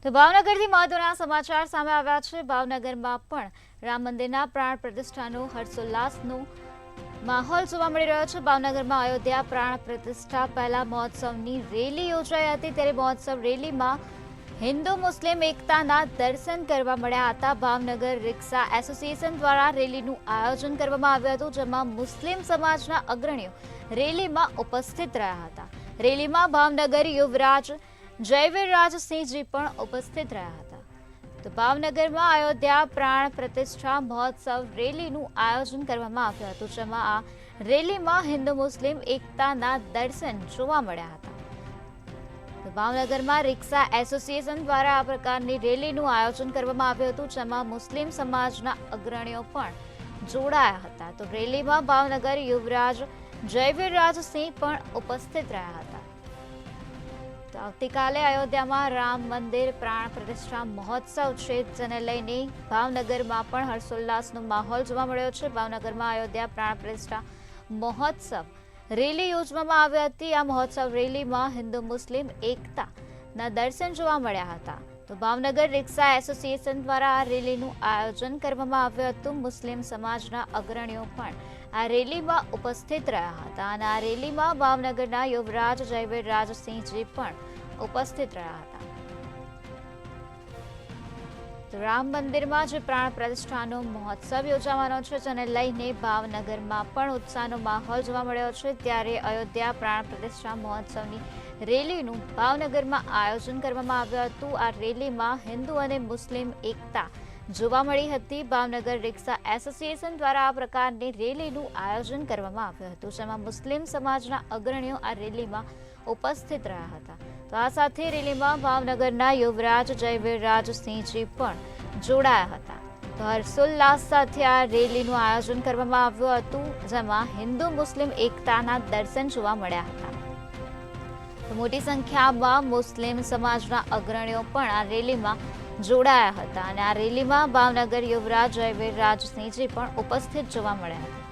તો ભાવનગરથી મહત્વના સમાચાર સામે આવ્યા છે। ભાવનગરમાં પણ રામ મંદિરના પ્રાણ પ્રતિષ્ઠાનો હર્ષોલ્લાસનો માહોલ જોવા મળી રહ્યો છે। ભાવનગરમાં અયોધ્યા પ્રાણ પ્રતિષ્ઠા પહેલા મહોત્સવની રેલી યોજાઈ હતી, ત્યારે મહોત્સવ રેલીમાં હિન્દુ મુસ્લિમ એકતાના દર્શન કરવા મળ્યા હતા। ભાવનગર રિક્ષા એસોસિએશન દ્વારા રેલીનું આયોજન કરવામાં આવ્યું હતું, જેમાં મુસ્લિમ સમાજના અગ્રણીઓ રેલીમાં ઉપસ્થિત રહ્યા હતા। રેલીમાં ભાવનગર યુવરાજ જયવીરરાજસિંહજી પણ ઉપસ્થિત રહ્યા હતા। તો ભાવનગરમાં અયોધ્યા પ્રાણ પ્રતિષ્ઠા મહોત્સવ રેલીનું આયોજન કરવામાં આવ્યું હતું, જેમાં આ રેલીમાં હિન્દુ મુસ્લિમ એકતાના દર્શન જોવા મળ્યા હતા। તો ભાવનગરમાં રિક્ષા એસોસિએશન દ્વારા આ પ્રકારની રેલીનું આયોજન કરવામાં આવ્યું હતું, જેમાં મુસ્લિમ સમાજના અગ્રણીઓ પણ જોડાયા હતા। તો રેલીમાં ભાવનગર યુવરાજ જયવીરરાજસિંહ પણ ઉપસ્થિત રહ્યા હતા। તો આવતીકાલે અયોધ્યામાં રામ મંદિર પ્રાણ પ્રતિષ્ઠા મહોત્સવ છે, જેને લઈને ભાવનગરમાં પણ હર્ષોલ્લાસનો માહોલ જોવા મળ્યો છે। ભાવનગરમાં અયોધ્યા પ્રાણ પ્રતિષ્ઠા મહોત્સવ રેલી યોજવામાં આવી હતી। આ મહોત્સવ રેલીમાં હિન્દુ મુસ્લિમ એકતાના દર્શન જોવા મળ્યા હતા। તો ભાવનગર રિક્ષા એસોસિએશન દ્વારા આ રેલીનું આયોજન કરવામાં આવ્યું હતું। મુસ્લિમ સમાજના અગ્રણીઓ પણ આ રેલીમાં ઉપસ્થિત રહ્યા હતા અને આ રેલીમાં ભાવનગરના યુવરાજ જયવીરરાજસિંહજી પણ ઉપસ્થિત રહ્યા હતા। તો રામ મંદિરમાં જે પ્રાણ પ્રતિષ્ઠાનો મહોત્સવ યોજાવાનો છે, જેને લઈને ભાવનગરમાં પણ ઉત્સાહનો માહોલ જોવા મળ્યો છે, ત્યારે અયોધ્યા પ્રાણ પ્રતિષ્ઠા મહોત્સવની રેલીનું ભાવનગરમાં આયોજન કરવામાં આવ્યું હતું। આ રેલીમાં હિન્દુ અને મુસ્લિમ એકતા જોવા મળી હતી। ભાવનગર રિક્ષા એસોસિએશન દ્વારા આ પ્રકારની રેલીનું આયોજન કરવામાં આવ્યું હતું, જેમાં મુસ્લિમ સમાજના અગ્રણીઓ આ રેલીમાં ઉપસ્થિત રહ્યા હતા। તો આ સાથે રેલીમાં ભાવનગરના યુવરાજ જયવીરરાજસિંહજી પણ જોડાયા હતા। તો હર્ષોલ્લાસ સાથે આ રેલીનું આયોજન કરવામાં આવ્યું હતું, જેમાં હિન્દુ મુસ્લિમ એકતાના દર્શન જોવા મળ્યા હતા। તો મોટી સંખ્યામાં મુસ્લિમ સમાજના અગ્રણીઓ પણ આ રેલીમાં જોડાયા હતા અને આ રેલીમાં ભાવનગર યુવરાજ જયવીરરાજસિંહજી પણ ઉપસ્થિત જોવા મળ્યા હતા।